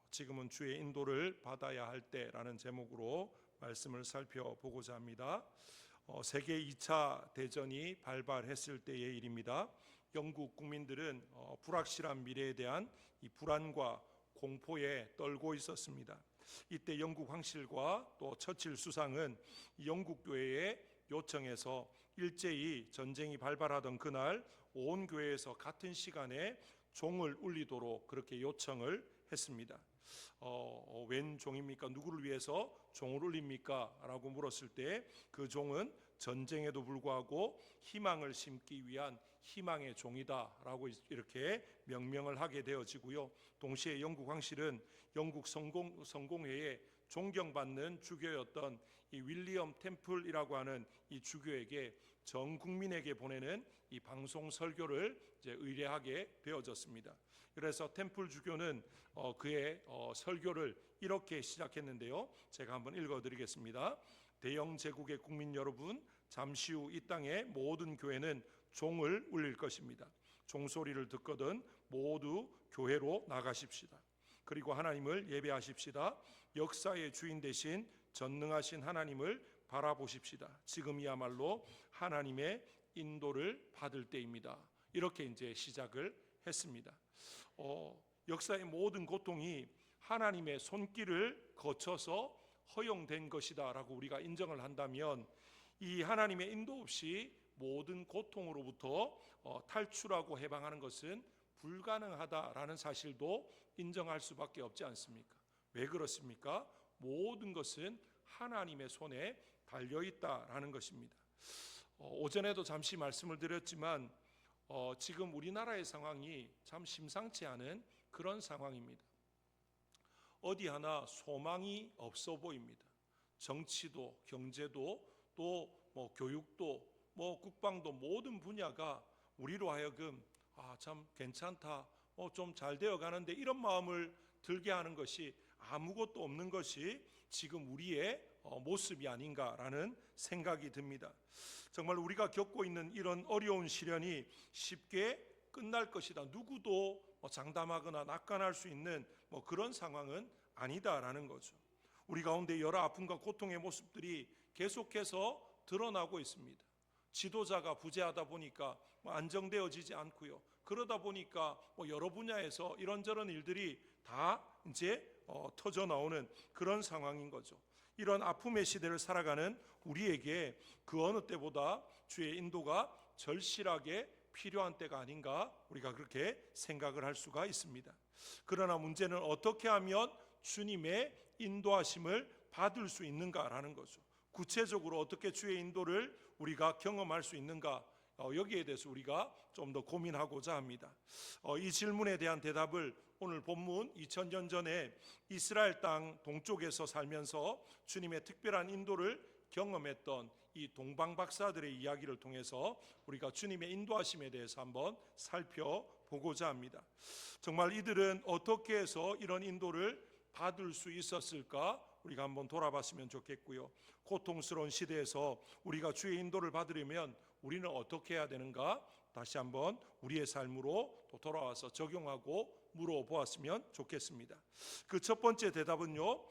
지금은 주의 인도를 받아야 할 때라는 제목으로 말씀을 살펴보고자 합니다. 세계 2차 대전이 발발했을 때의 일입니다. 영국 국민들은 불확실한 미래에 대한 이 불안과 공포에 떨고 있었습니다. 이때 영국 황실과 또 처칠 수상은 영국 교회에 요청해서 일제히 전쟁이 발발하던 그날 온 교회에서 같은 시간에 종을 울리도록 그렇게 요청을 했습니다. 웬 종입니까? 누구를 위해서 종을 울립니까? 라고 물었을 때 그 종은 전쟁에도 불구하고 희망을 심기 위한 희망의 종이다 라고 이렇게 명명을 하게 되어지고요. 동시에 영국 황실은 영국 성공회에 존경받는 주교였던 이 윌리엄 템플이라고 하는 이 주교에게 전 국민에게 보내는 이 방송 설교를 이제 의뢰하게 되어졌습니다. 그래서 템플 주교는 그의 설교를 이렇게 시작했는데요. 제가 한번 읽어드리겠습니다. 대영 제국의 국민 여러분, 잠시 후 이 땅의 모든 교회는 종을 울릴 것입니다. 종소리를 듣거든 모두 교회로 나가십시다. 그리고 하나님을 예배하십시다. 역사의 주인 되신 전능하신 하나님을 바라보십시다. 지금이야말로 하나님의 인도를 받을 때입니다. 이렇게 이제 시작을 했습니다. 역사의 모든 고통이 하나님의 손길을 거쳐서 허용된 것이다 라고 우리가 인정을 한다면 이 하나님의 인도 없이 모든 고통으로부터 탈출하고 해방하는 것은 불가능하다라는 사실도 인정할 수밖에 없지 않습니까? 왜 그렇습니까? 모든 것은 하나님의 손에 달려있다라는 것입니다. 오전에도 잠시 말씀을 드렸지만 지금 우리나라의 상황이 참 심상치 않은 그런 상황입니다. 어디 하나 소망이 없어 보입니다. 정치도 경제도 또 교육도 국방도 모든 분야가 우리로 하여금 참 괜찮다, 좀 잘 되어 가는데 이런 마음을 들게 하는 것이 아무것도 없는 것이 지금 우리의 모습이 아닌가라는 생각이 듭니다. 정말 우리가 겪고 있는 이런 어려운 시련이 쉽게 끝날 것이다. 누구도 장담하거나 낙관할 수 있는 그런 상황은 아니다라는 거죠. 우리 가운데 여러 아픔과 고통의 모습들이 계속해서 드러나고 있습니다. 지도자가 부재하다 보니까 안정되어지지 않고요. 그러다 보니까 여러 분야에서 이런저런 일들이 다 이제 터져 나오는 그런 상황인 거죠. 이런 아픔의 시대를 살아가는 우리에게 그 어느 때보다 주의 인도가 절실하게 필요한 때가 아닌가 우리가 그렇게 생각을 할 수가 있습니다. 그러나 문제는 어떻게 하면 주님의 인도하심을 받을 수 있는가라는 거죠. 구체적으로 어떻게 주의 인도를 우리가 경험할 수 있는가, 여기에 대해서 우리가 좀 더 고민하고자 합니다. 이 질문에 대한 대답을 오늘 본문 2000년 전에 이스라엘 땅 동쪽에서 살면서 주님의 특별한 인도를 경험했던 이 동방 박사들의 이야기를 통해서 우리가 주님의 인도하심에 대해서 한번 살펴보고자 합니다. 정말 이들은 어떻게 해서 이런 인도를 받을 수 있었을까? 우리가 한번 돌아봤으면 좋겠고요. 고통스러운 시대에서 우리가 주의 인도를 받으려면 우리는 어떻게 해야 되는가? 다시 한번 우리의 삶으로 또 돌아와서 적용하고 물어보았으면 좋겠습니다. 그 첫 번째 대답은요,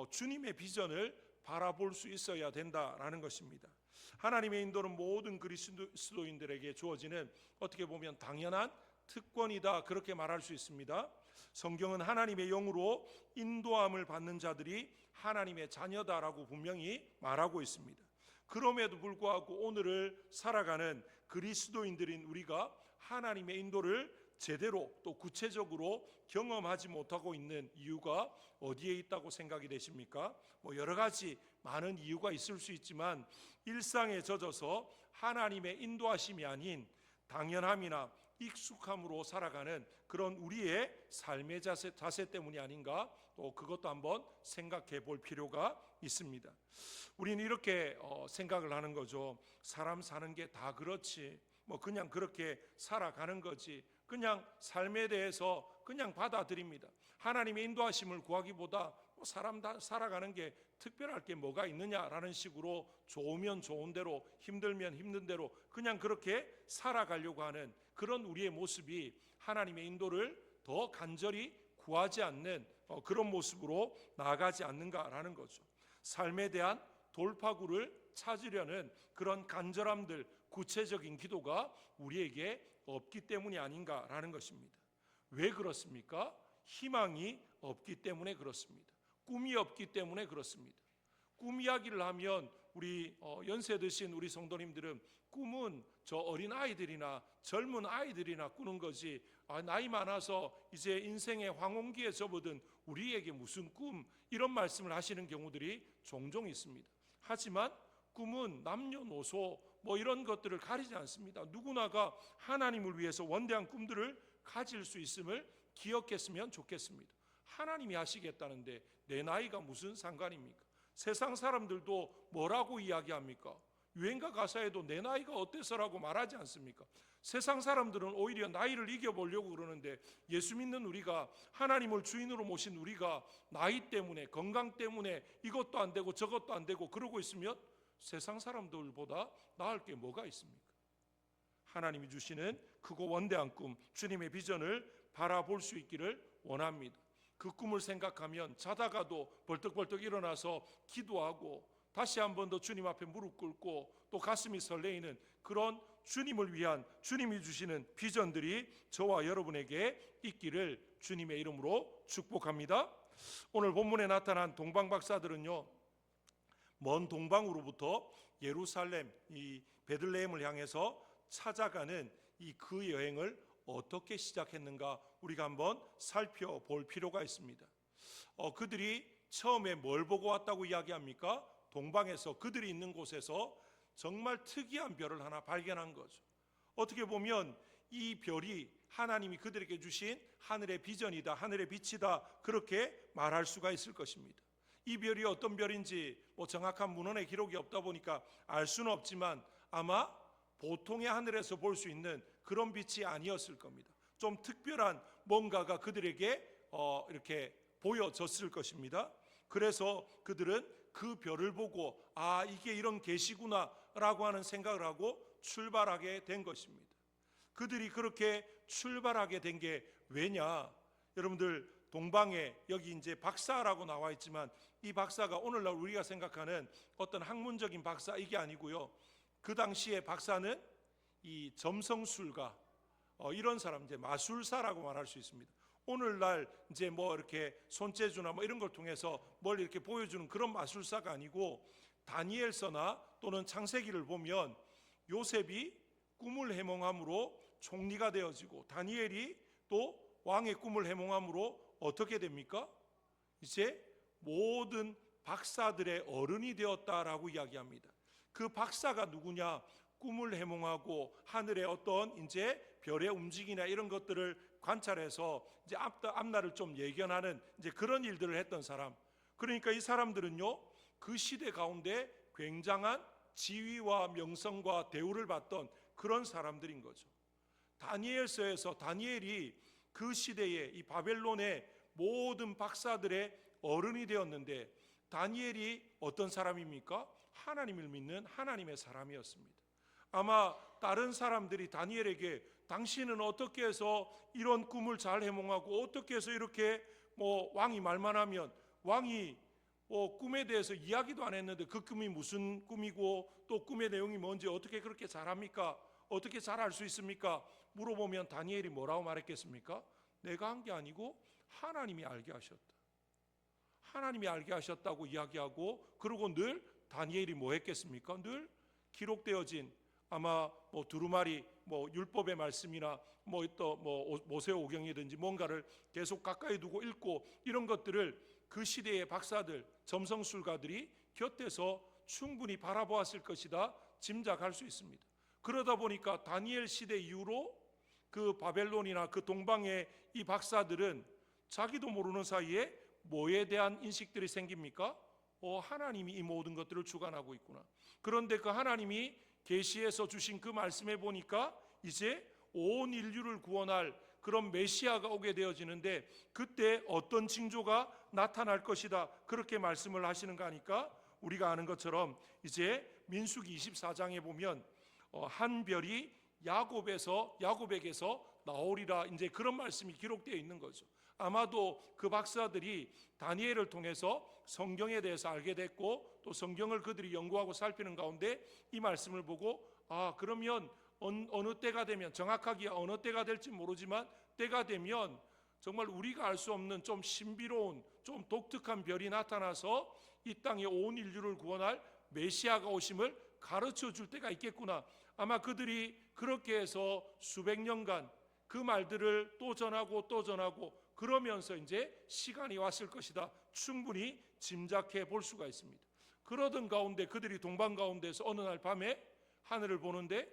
주님의 비전을 바라볼 수 있어야 된다라는 것입니다. 하나님의 인도는 모든 그리스도인들에게 주어지는 어떻게 보면 당연한 특권이다, 그렇게 말할 수 있습니다. 성경은 하나님의 영으로 인도함을 받는 자들이 하나님의 자녀다라고 분명히 말하고 있습니다. 그럼에도 불구하고 오늘을 살아가는 그리스도인들인 우리가 하나님의 인도를 제대로 또 구체적으로 경험하지 못하고 있는 이유가 어디에 있다고 생각이 되십니까? 여러 가지 많은 이유가 있을 수 있지만 일상에 젖어서 하나님의 인도하심이 아닌 당연함이나 익숙함으로 살아가는 그런 우리의 삶의 자세 때문이 아닌가, 또 그것도 한번 생각해 볼 필요가 있습니다. 우리는 이렇게 생각을 하는 거죠. 사람 사는 게 다 그렇지, 그냥 그렇게 살아가는 거지, 그냥 삶에 대해서 그냥 받아들입니다. 하나님의 인도하심을 구하기보다 사람 다 살아가는 게 특별할 게 뭐가 있느냐라는 식으로 좋으면 좋은 대로, 힘들면 힘든 대로 그냥 그렇게 살아가려고 하는 그런 우리의 모습이 하나님의 인도를 더 간절히 구하지 않는 그런 모습으로 나아가지 않는가라는 거죠. 삶에 대한 돌파구를 찾으려는 그런 간절함들, 구체적인 기도가 우리에게 없기 때문이 아닌가라는 것입니다. 왜 그렇습니까? 희망이 없기 때문에 그렇습니다. 꿈이 없기 때문에 그렇습니다. 꿈 이야기를 하면 우리 연세 드신 우리 성도님들은 꿈은 저 어린 아이들이나 젊은 아이들이나 꾸는 거지, 나이 많아서 이제 인생의 황혼기에 접어든 우리에게 무슨 꿈, 이런 말씀을 하시는 경우들이 종종 있습니다. 하지만 꿈은 남녀노소 이런 것들을 가리지 않습니다. 누구나가 하나님을 위해서 원대한 꿈들을 가질 수 있음을 기억했으면 좋겠습니다. 하나님이 하시겠다는데 내 나이가 무슨 상관입니까? 세상 사람들도 뭐라고 이야기합니까? 유행가 가사에도 내 나이가 어때서라고 말하지 않습니까? 세상 사람들은 오히려 나이를 이겨보려고 그러는데, 예수 믿는 우리가, 하나님을 주인으로 모신 우리가 나이 때문에, 건강 때문에 이것도 안 되고 저것도 안 되고 그러고 있으면 세상 사람들보다 나을 게 뭐가 있습니까? 하나님이 주시는 크고 원대한 꿈, 주님의 비전을 바라볼 수 있기를 원합니다. 그 꿈을 생각하면 자다가도 벌떡벌떡 일어나서 기도하고 다시 한 번 더 주님 앞에 무릎 꿇고 또 가슴이 설레이는 그런 주님을 위한, 주님이 주시는 비전들이 저와 여러분에게 있기를 주님의 이름으로 축복합니다. 오늘 본문에 나타난 동방 박사들은요, 먼 동방으로부터 예루살렘, 이 베들레헴을 향해서 찾아가는 그 여행을 어떻게 시작했는가 우리가 한번 살펴볼 필요가 있습니다. 그들이 처음에 뭘 보고 왔다고 이야기합니까? 동방에서, 그들이 있는 곳에서 정말 특이한 별을 하나 발견한 거죠. 어떻게 보면 이 별이 하나님이 그들에게 주신 하늘의 비전이다, 하늘의 빛이다, 그렇게 말할 수가 있을 것입니다. 이 별이 어떤 별인지 정확한 문헌의 기록이 없다 보니까 알 수는 없지만 아마 보통의 하늘에서 볼 수 있는 그런 빛이 아니었을 겁니다. 좀 특별한 뭔가가 그들에게 이렇게 보여졌을 것입니다. 그래서 그들은 그 별을 보고 이게 이런 계시구나 라고 하는 생각을 하고 출발하게 된 것입니다. 그들이 그렇게 출발하게 된 게 왜냐? 여러분들, 동방에 여기 이제 박사라고 나와 있지만 이 박사가 오늘날 우리가 생각하는 어떤 학문적인 박사, 이게 아니고요. 그 당시에 박사는 이 점성술가, 이런 사람, 이제 마술사라고 말할 수 있습니다. 오늘날 이제 이렇게 손재주나 이런 걸 통해서 뭘 이렇게 보여주는 그런 마술사가 아니고, 다니엘서나 또는 창세기를 보면 요셉이 꿈을 해몽함으로 총리가 되어지고, 다니엘이 또 왕의 꿈을 해몽함으로 어떻게 됩니까? 이제 모든 박사들의 어른이 되었다라고 이야기합니다. 그 박사가 누구냐? 꿈을 해몽하고 하늘의 어떤 이제 별의 움직임이나 이런 것들을 관찰해서 이제 앞날을 좀 예견하는 이제 그런 일들을 했던 사람. 그러니까 이 사람들은요, 그 시대 가운데 굉장한 지위와 명성과 대우를 받던 그런 사람들인 거죠. 다니엘서에서 다니엘이 그 시대에 이 바벨론의 모든 박사들의 어른이 되었는데, 다니엘이 어떤 사람입니까? 하나님을 믿는 하나님의 사람이었습니다. 아마 다른 사람들이 다니엘에게 당신은 어떻게 해서 이런 꿈을 잘 해몽하고 어떻게 해서 이렇게 왕이 말만 하면, 왕이 꿈에 대해서 이야기도 안 했는데 그 꿈이 무슨 꿈이고 또 꿈의 내용이 뭔지 어떻게 그렇게 잘합니까? 어떻게 잘 알 수 있습니까? 물어보면 다니엘이 뭐라고 말했겠습니까? 내가 한 게 아니고 하나님이 알게 하셨다. 하나님이 알게 하셨다고 이야기하고, 그리고 늘 다니엘이 뭐 했겠습니까? 늘 기록되어진 아마 두루마리 율법의 말씀이나 또 모세오경이든지 뭔가를 계속 가까이 두고 읽고, 이런 것들을 그 시대의 박사들, 점성술가들이 곁에서 충분히 바라보았을 것이다 짐작할 수 있습니다. 그러다 보니까 다니엘 시대 이후로 그 바벨론이나 그 동방의 이 박사들은 자기도 모르는 사이에 뭐에 대한 인식들이 생깁니까? 하나님이 이 모든 것들을 주관하고 있구나. 그런데 그 하나님이 계시에서 주신 그 말씀에 보니까 이제 온 인류를 구원할 그런 메시아가 오게 되어지는데, 그때 어떤 징조가 나타날 것이다, 그렇게 말씀을 하시는 거 아니까, 우리가 아는 것처럼 이제 민수기 24장에 보면 한 별이 야곱에게서 나오리라, 이제 그런 말씀이 기록되어 있는 거죠. 아마도 그 박사들이 다니엘을 통해서 성경에 대해서 알게 됐고 또 성경을 그들이 연구하고 살피는 가운데 이 말씀을 보고 그러면 어느 때가 되면, 정확하게 어느 때가 될지 모르지만 때가 되면 정말 우리가 알 수 없는 좀 신비로운, 좀 독특한 별이 나타나서 이 땅의 온 인류를 구원할 메시아가 오심을 가르쳐 줄 때가 있겠구나. 아마 그들이 그렇게 해서 수백 년간 그 말들을 또 전하고 또 전하고 그러면서 이제 시간이 왔을 것이다, 충분히 짐작해 볼 수가 있습니다. 그러던 가운데 그들이 동방 가운데서 어느 날 밤에 하늘을 보는데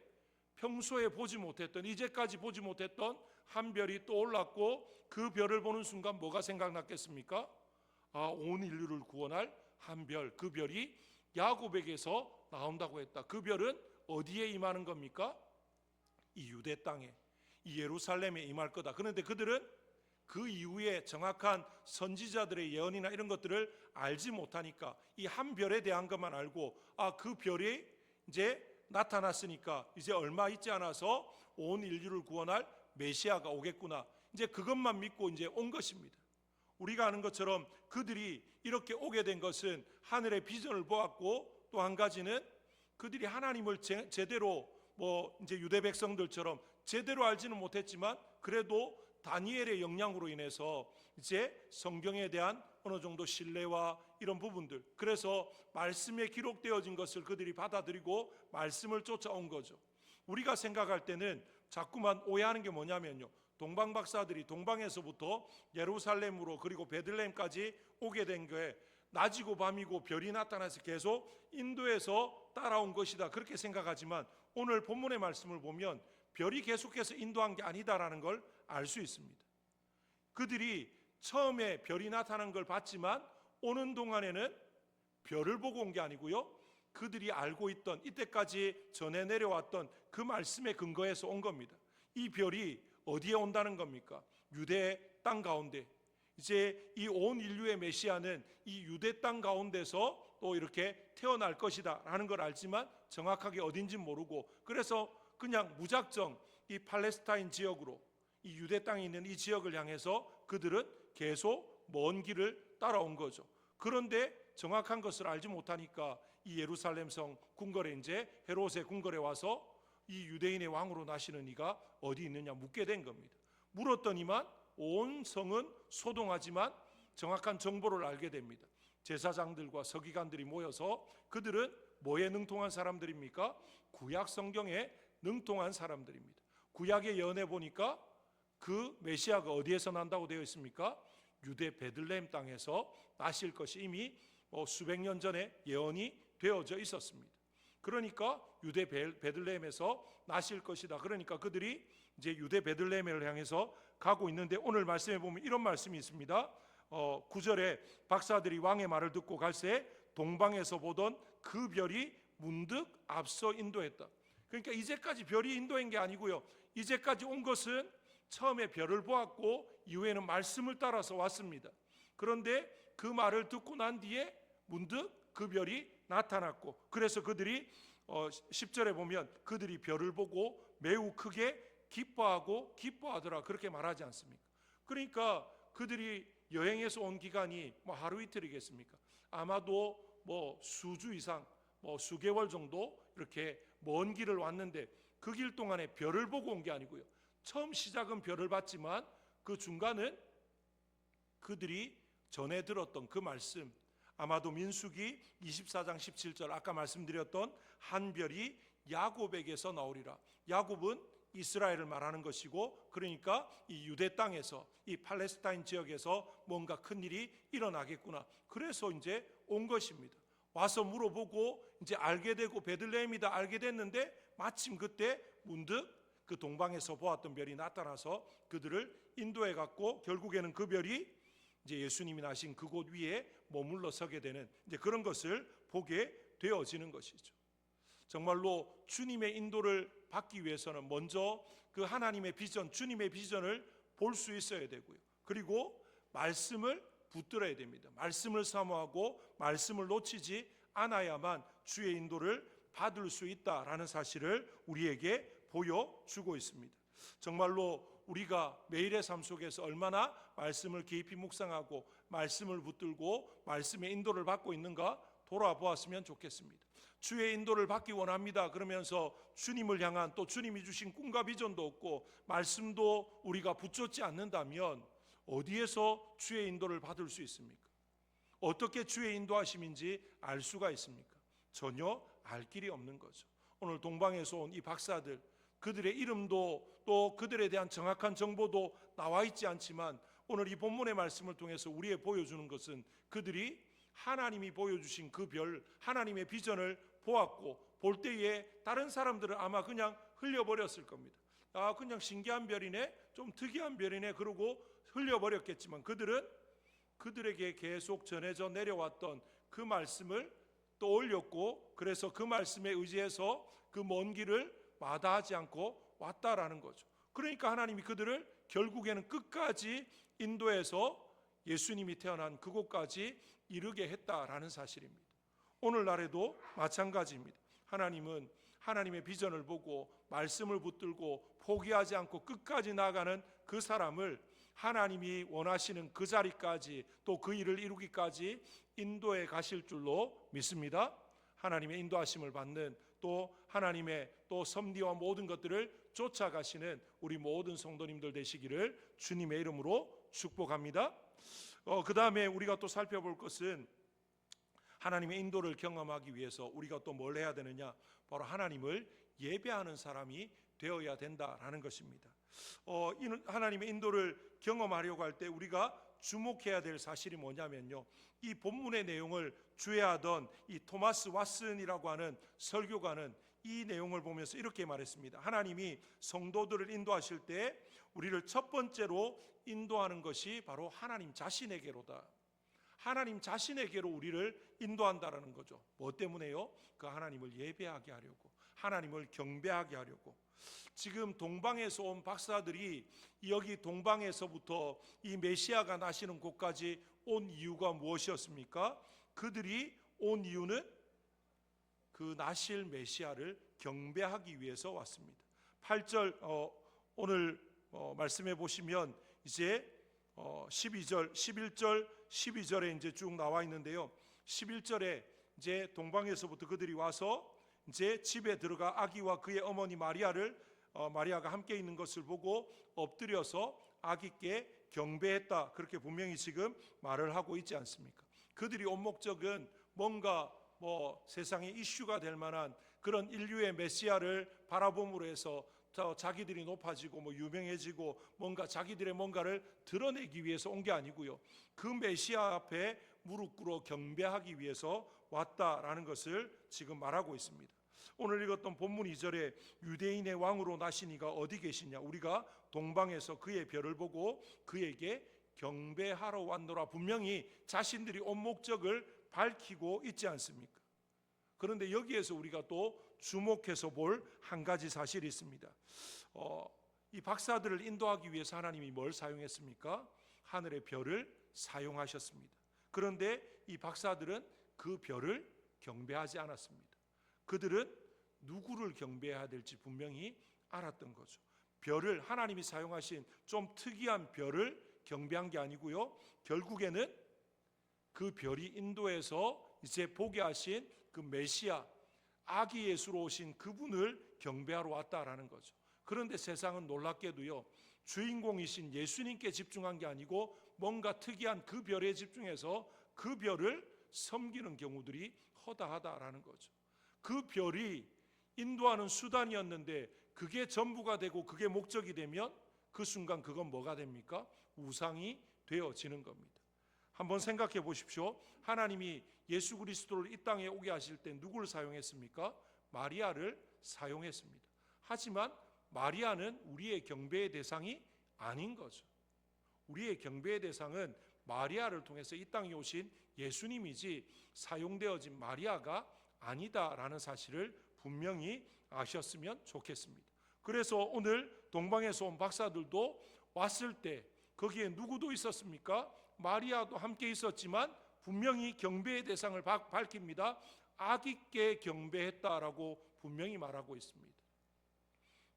평소에 보지 못했던, 이제까지 보지 못했던 한 별이 또 올랐고, 그 별을 보는 순간 뭐가 생각났겠습니까? 온 인류를 구원할 한 별, 그 별이 야곱에게서 나온다고 했다. 그 별은 어디에 임하는 겁니까? 이 유대 땅에, 이 예루살렘에 임할 거다. 그런데 그들은 그 이후에 정확한 선지자들의 예언이나 이런 것들을 알지 못하니까 이 한 별에 대한 것만 알고, 그 별이 이제 나타났으니까 이제 얼마 있지 않아서 온 인류를 구원할 메시아가 오겠구나, 이제 그것만 믿고 이제 온 것입니다. 우리가 아는 것처럼 그들이 이렇게 오게 된 것은 하늘의 비전을 보았고, 또 한 가지는 그들이 하나님을 제대로 이제 유대 백성들처럼 제대로 알지는 못했지만 그래도 다니엘의 영향으로 인해서 이제 성경에 대한 어느 정도 신뢰와 이런 부분들, 그래서 말씀에 기록되어진 것을 그들이 받아들이고 말씀을 쫓아온 거죠. 우리가 생각할 때는 자꾸만 오해하는 게 뭐냐면요, 동방 박사들이 동방에서부터 예루살렘으로 그리고 베들레헴까지 오게 된 거에 낮이고 밤이고 별이 나타나서 계속 인도에서 따라온 것이다, 그렇게 생각하지만 오늘 본문의 말씀을 보면 별이 계속해서 인도한 게 아니다라는 걸 알 수 있습니다. 그들이 처음에 별이 나타난 걸 봤지만 오는 동안에는 별을 보고 온 게 아니고요, 그들이 알고 있던, 이때까지 전해 내려왔던 그 말씀에 근거해서 온 겁니다. 이 별이 어디에 온다는 겁니까? 유대 땅 가운데. 이제 이 온 인류의 메시아는 이 유대 땅 가운데서 또 이렇게 태어날 것이다 라는 걸 알지만 정확하게 어딘지 모르고, 그래서 그냥 무작정 이 팔레스타인 지역으로, 이 유대 땅에 있는 이 지역을 향해서 그들은 계속 먼 길을 따라온 거죠. 그런데 정확한 것을 알지 못하니까 이 예루살렘 성 궁궐에, 이제 헤롯의 궁궐에 와서 이 유대인의 왕으로 나시는 이가 어디 있느냐 묻게 된 겁니다. 물었더니만 온 성은 소동하지만 정확한 정보를 알게 됩니다. 제사장들과 서기관들이 모여서, 그들은 뭐에 능통한 사람들입니까? 구약 성경에 능통한 사람들입니다. 구약의 예언에 보니까 그 메시아가 어디에서 난다고 되어 있습니까? 유대 베들레헴 땅에서 나실 것이 이미 수백 년 전에 예언이 되어져 있었습니다. 그러니까 유대 베들레헴에서 나실 것이다. 그러니까 그들이 이제 유대 베들레헴을 향해서 가고 있는데, 오늘 말씀에 보면 이런 말씀이 있습니다. 9절에 박사들이 왕의 말을 듣고 갈새 동방에서 보던 그 별이 문득 앞서 인도했다. 그러니까 이제까지 별이 인도한 게 아니고요, 이제까지 온 것은 처음에 별을 보았고 이후에는 말씀을 따라서 왔습니다. 그런데 그 말을 듣고 난 뒤에 문득 그 별이 나타났고, 그래서 그들이 10절에 보면 그들이 별을 보고 매우 크게 기뻐하더라, 그렇게 말하지 않습니까? 그러니까 그들이 여행해서 온 기간이 하루 이틀이겠습니까? 아마도 수주 이상, 수개월 정도 이렇게 먼 길을 왔는데, 그 길 동안에 별을 보고 온 게 아니고요, 처음 시작은 별을 봤지만 그 중간은 그들이 전해 들었던 그 말씀, 아마도 민수기 24장 17절, 아까 말씀드렸던 한 별이 야곱에게서 나오리라. 야곱은 이스라엘을 말하는 것이고, 그러니까 이 유대 땅에서, 이 팔레스타인 지역에서 뭔가 큰 일이 일어나겠구나, 그래서 이제 온 것입니다. 와서 물어보고 이제 알게 되고 베들레헴이다 알게 됐는데, 마침 그때 문득 그 동방에서 보았던 별이 나타나서 그들을 인도해 갔고, 결국에는 그 별이 이제 예수님이 나신 그곳 위에 머물러 서게 되는 이제 그런 것을 보게 되어지는 것이죠. 정말로 주님의 인도를 받기 위해서는 먼저 그 하나님의 비전, 주님의 비전을 볼 수 있어야 되고요, 그리고 말씀을 붙들어야 됩니다. 말씀을 사모하고 말씀을 놓치지 않아야만 주의 인도를 받을 수 있다라는 사실을 우리에게 보여주고 있습니다. 정말로 우리가 매일의 삶 속에서 얼마나 말씀을 깊이 묵상하고 말씀을 붙들고 말씀의 인도를 받고 있는가 돌아보았으면 좋겠습니다. 주의 인도를 받기 원합니다 그러면서 주님을 향한 또 주님이 주신 꿈과 비전도 없고 말씀도 우리가 붙잡지 않는다면 어디에서 주의 인도를 받을 수 있습니까? 어떻게 주의 인도하심인지 알 수가 있습니까? 전혀 알 길이 없는 거죠. 오늘 동방에서 온 이 박사들, 그들의 이름도 또 그들에 대한 정확한 정보도 나와 있지 않지만 오늘 이 본문의 말씀을 통해서 우리에 보여주는 것은 그들이 하나님이 보여주신 그 별, 하나님의 비전을 보았고 볼 때에 다른 사람들은 아마 그냥 흘려버렸을 겁니다. 아, 그냥 신기한 별이네, 좀 특이한 별이네 그러고 흘려버렸겠지만 그들에게 계속 전해져 내려왔던 그 말씀을 떠올렸고 그래서 그 말씀에 의지해서 그 먼 길을 마다하지 않고 왔다라는 거죠. 그러니까 하나님이 그들을 결국에는 끝까지 인도해서 예수님이 태어난 그곳까지 이르게 했다라는 사실입니다. 오늘날에도 마찬가지입니다. 하나님은 하나님의 비전을 보고 말씀을 붙들고 포기하지 않고 끝까지 나아가는 그 사람을 하나님이 원하시는 그 자리까지 또 그 일을 이루기까지 인도해 가실 줄로 믿습니다. 하나님의 인도하심을 받는 또 하나님의 또 섭리와 모든 것들을 쫓아가시는 우리 모든 성도님들 되시기를 주님의 이름으로 축복합니다. 그 다음에 우리가 또 살펴볼 것은 하나님의 인도를 경험하기 위해서 우리가 또 뭘 해야 되느냐, 바로 하나님을 예배하는 사람이 되어야 된다라는 것입니다. 하나님의 인도를 경험하려고 할 때 우리가 주목해야 될 사실이 뭐냐면요, 이 본문의 내용을 주해하던 이 토마스 왓슨이라고 하는 설교가는 이 내용을 보면서 이렇게 말했습니다. 하나님이 성도들을 인도하실 때 우리를 첫 번째로 인도하는 것이 바로 하나님 자신에게로다. 하나님 자신에게로 우리를 인도한다라는 거죠. 뭐 때문에요? 그 하나님을 예배하게 하려고, 하나님을 경배하게 하려고. 지금 동방에서 온 박사들이 여기 동방에서부터 이 메시아가 나시는 곳까지 온 이유가 무엇이었습니까? 그들이 온 이유는 그 나실 메시아를 경배하기 위해서 왔습니다. 8절 오늘 말씀해 보시면 이제 12절, 11절, 12절에 이제 쭉 나와 있는데요. 11절에 이제 동방에서부터 그들이 와서 이제 집에 들어가 아기와 그의 어머니 마리아가 함께 있는 것을 보고 엎드려서 아기께 경배했다. 그렇게 분명히 지금 말을 하고 있지 않습니까? 그들이 온 목적은 뭔가 세상에 이슈가 될 만한 그런 인류의 메시아를 바라봄으로 해서 자기들이 높아지고 유명해지고 뭔가 자기들의 뭔가를 드러내기 위해서 온 게 아니고요, 그 메시아 앞에 무릎 꿇어 경배하기 위해서 왔다라는 것을 지금 말하고 있습니다. 오늘 읽었던 본문 2절에 유대인의 왕으로 나시니가 어디 계시냐, 우리가 동방에서 그의 별을 보고 그에게 경배하러 왔노라. 분명히 자신들이 온 목적을 밝히고 있지 않습니까? 그런데 여기에서 우리가 또 주목해서 볼 한 가지 사실이 있습니다. 이 박사들을 인도하기 위해서 하나님이 뭘 사용했습니까? 하늘의 별을 사용하셨습니다. 그런데 이 박사들은 그 별을 경배하지 않았습니다. 그들은 누구를 경배해야 될지 분명히 알았던 거죠. 별을, 하나님이 사용하신 좀 특이한 별을 경배한 게 아니고요, 결국에는 그 별이 인도해서 이제 보게 하신 그 메시아, 아기 예수로 오신 그분을 경배하러 왔다라는 거죠. 그런데 세상은 놀랍게도요, 주인공이신 예수님께 집중한 게 아니고 뭔가 특이한 그 별에 집중해서 그 별을 섬기는 경우들이 허다하다라는 거죠. 그 별이 인도하는 수단이었는데 그게 전부가 되고 그게 목적이 되면 그 순간 그건 뭐가 됩니까? 우상이 되어지는 겁니다. 한번 생각해 보십시오. 하나님이 예수 그리스도를 이 땅에 오게 하실 때 누구를 사용했습니까? 마리아를 사용했습니다. 하지만 마리아는 우리의 경배의 대상이 아닌 거죠. 우리의 경배의 대상은 마리아를 통해서 이 땅에 오신 예수님이지 사용되어진 마리아가 아니다라는 사실을 분명히 아셨으면 좋겠습니다. 그래서 오늘 동방에서 온 박사들도 왔을 때 거기에 누구도 있었습니까? 마리아도 함께 있었지만 분명히 경배의 대상을 밝힙니다. 아기께 경배했다라고 분명히 말하고 있습니다.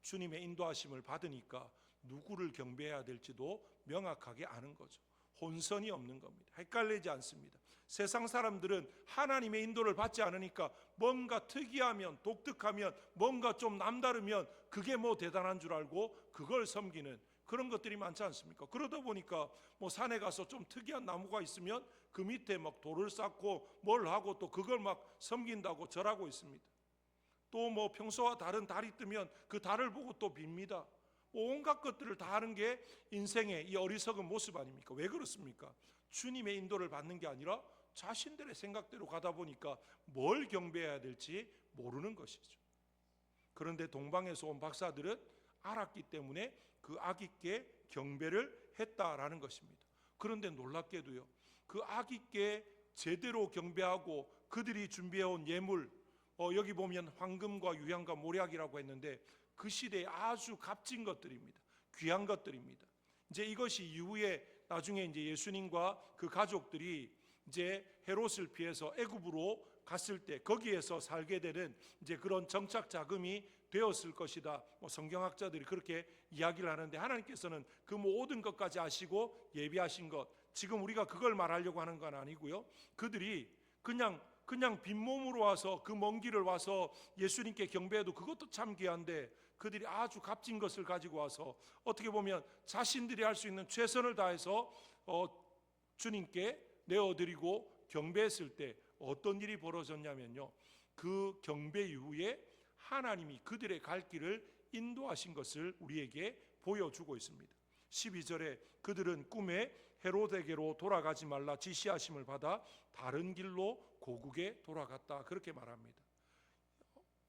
주님의 인도하심을 받으니까 누구를 경배해야 될지도 명확하게 아는 거죠. 혼선이 없는 겁니다. 헷갈리지 않습니다. 세상 사람들은 하나님의 인도를 받지 않으니까 뭔가 특이하면, 독특하면, 뭔가 좀 남다르면 그게 뭐 대단한 줄 알고 그걸 섬기는 그런 것들이 많지 않습니까? 그러다 보니까 뭐 산에 가서 좀 특이한 나무가 있으면 그 밑에 막 돌을 쌓고 뭘 하고 또 그걸 막 섬긴다고 절하고 있습니다. 또 뭐 평소와 다른 달이 뜨면 그 달을 보고 또 빕니다. 온갖 것들을 다 하는 게 인생의 이 어리석은 모습 아닙니까? 왜 그렇습니까? 주님의 인도를 받는 게 아니라 자신들의 생각대로 가다 보니까 뭘 경배해야 될지 모르는 것이죠. 그런데 동방에서 온 박사들은 알았기 때문에 그 악있게 경배를 했다라는 것입니다. 그런데 놀랍게도요, 그 악있게 제대로 경배하고 그들이 준비해온 예물, 여기 보면 황금과 유향과 모략이라고 했는데 그 시대에 아주 값진 것들입니다. 귀한 것들입니다. 이제 이것이 이후에 나중에 이제 예수님과 그 가족들이 이제 헤롯을 피해서 애굽으로 갔을 때 거기에서 살게 되는 이제 그런 정착 자금이 되었을 것이다. 뭐 성경학자들이 그렇게 이야기를 하는데 하나님께서는 그 모든 것까지 아시고 예비하신 것, 지금 우리가 그걸 말하려고 하는 건 아니고요. 그들이 그냥 빈몸으로 와서 그 먼 길을 와서 예수님께 경배해도 그것도 참 귀한데 그들이 아주 값진 것을 가지고 와서 어떻게 보면 자신들이 할 수 있는 최선을 다해서 주님께 내어드리고 경배했을 때 어떤 일이 벌어졌냐면요, 그 경배 이후에 하나님이 그들의 갈 길을 인도하신 것을 우리에게 보여주고 있습니다. 12절에 그들은 꿈에 헤롯에게로 돌아가지 말라 지시하심을 받아 다른 길로 고국에 돌아갔다, 그렇게 말합니다.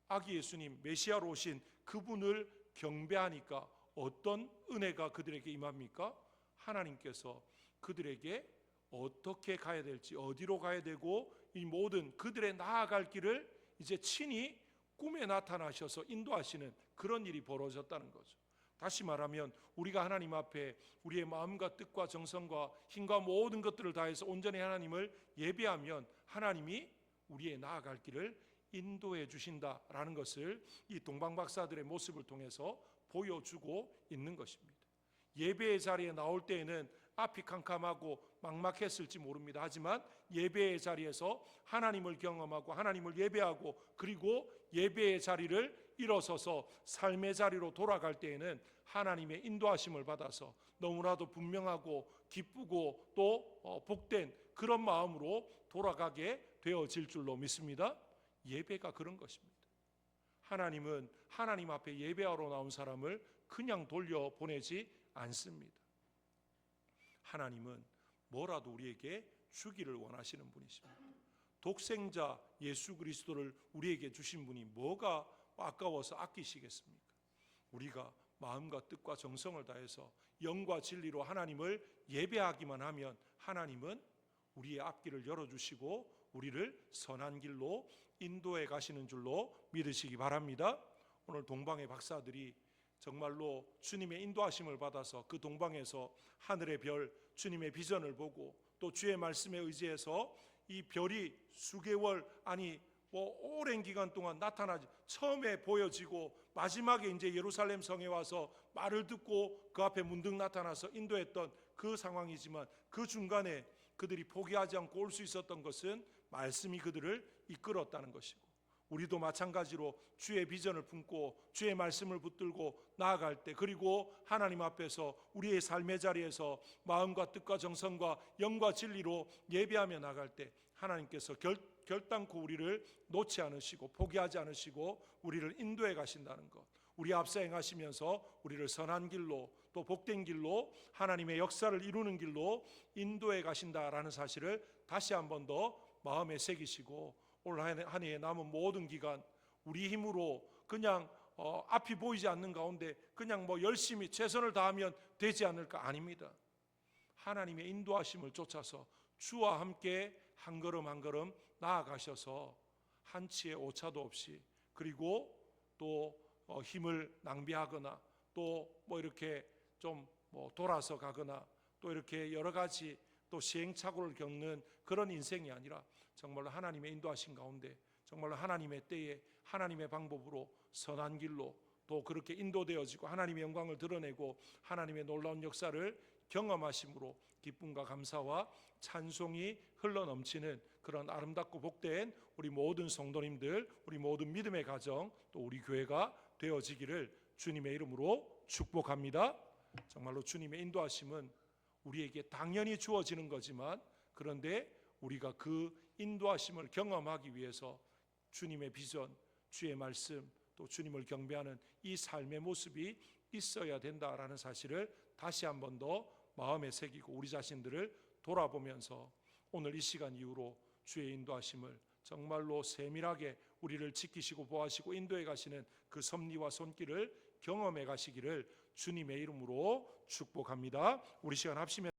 아기 예수님 메시아로 오신 그분을 경배하니까 어떤 은혜가 그들에게 임합니까? 하나님께서 그들에게 어떻게 가야 될지, 어디로 가야 되고 이 모든 그들의 나아갈 길을 이제 친히 꿈에 나타나셔서 인도하시는 그런 일이 벌어졌다는 거죠. 다시 말하면 우리가 하나님 앞에 우리의 마음과 뜻과 정성과 힘과 모든 것들을 다해서 온전히 하나님을 예배하면 하나님이 우리의 나아갈 길을 인도해 주신다라는 것을 이 동방박사들의 모습을 통해서 보여주고 있는 것입니다. 예배의 자리에 나올 때에는 앞이 캄캄하고 막막했을지 모릅니다. 하지만 예배의 자리에서 하나님을 경험하고 하나님을 예배하고 그리고 예배의 자리를 일어서서 삶의 자리로 돌아갈 때에는 하나님의 인도하심을 받아서 너무나도 분명하고 기쁘고 또 복된 그런 마음으로 돌아가게 되어질 줄로 믿습니다. 예배가 그런 것입니다. 하나님은 하나님 앞에 예배하러 나온 사람을 그냥 돌려보내지 않습니다. 하나님은 뭐라도 우리에게 주기를 원하시는 분이십니다. 독생자 예수 그리스도를 우리에게 주신 분이 뭐가 아까워서 아끼시겠습니까? 우리가 마음과 뜻과 정성을 다해서 영과 진리로 하나님을 예배하기만 하면 하나님은 우리의 앞길을 열어주시고 우리를 선한 길로 인도해 가시는 줄로 믿으시기 바랍니다. 오늘 동방의 박사들이 정말로 주님의 인도하심을 받아서 그 동방에서 하늘의 별, 주님의 비전을 보고 또 주의 말씀에 의지해서 이 별이 수개월 아니 오랜 기간 동안 나타나지 처음에 보여지고 마지막에 이제 예루살렘 성에 와서 말을 듣고 그 앞에 문득 나타나서 인도했던 그 상황이지만 그 중간에 그들이 포기하지 않고 올 수 있었던 것은 말씀이 그들을 이끌었다는 것이고 우리도 마찬가지로 주의 비전을 품고 주의 말씀을 붙들고 나아갈 때 그리고 하나님 앞에서 우리의 삶의 자리에서 마음과 뜻과 정성과 영과 진리로 예배하며 나갈 때 하나님께서 결단코 우리를 놓지 않으시고 포기하지 않으시고 우리를 인도해 가신다는 것, 우리 앞서 행하시면서 우리를 선한 길로 또 복된 길로 하나님의 역사를 이루는 길로 인도해 가신다라는 사실을 다시 한 번 더 마음에 새기시고 올 한 해의 남은 모든 기간 우리 힘으로 그냥 앞이 보이지 않는 가운데 그냥 열심히 최선을 다하면 되지 않을까? 아닙니다. 하나님의 인도하심을 쫓아서 주와 함께 한 걸음 한 걸음 나아가셔서 한치의 오차도 없이 그리고 또 힘을 낭비하거나 또 이렇게 좀 돌아서 가거나 또 이렇게 여러 가지 또 시행착오를 겪는 그런 인생이 아니라 정말로 하나님의 인도하신 가운데 정말로 하나님의 때에 하나님의 방법으로 선한 길로 또 그렇게 인도되어지고 하나님의 영광을 드러내고 하나님의 놀라운 역사를 경험하심으로 기쁨과 감사와 찬송이 흘러넘치는 그런 아름답고 복된 우리 모든 성도님들, 우리 모든 믿음의 가정, 또 우리 교회가 되어지기를 주님의 이름으로 축복합니다. 정말로 주님의 인도하심은 우리에게 당연히 주어지는 거지만, 그런데 우리가 그 인도하심을 경험하기 위해서 주님의 비전, 주의 말씀, 또 주님을 경배하는 이 삶의 모습이 있어야 된다라는 사실을 다시 한 번 더 마음에 새기고 우리 자신들을 돌아보면서 오늘 이 시간 이후로 주의 인도하심을 정말로 세밀하게 우리를 지키시고 보호하시고 인도해 가시는 그 섭리와 손길을 경험해 가시기를 주님의 이름으로 축복합니다. 우리 시간 합심해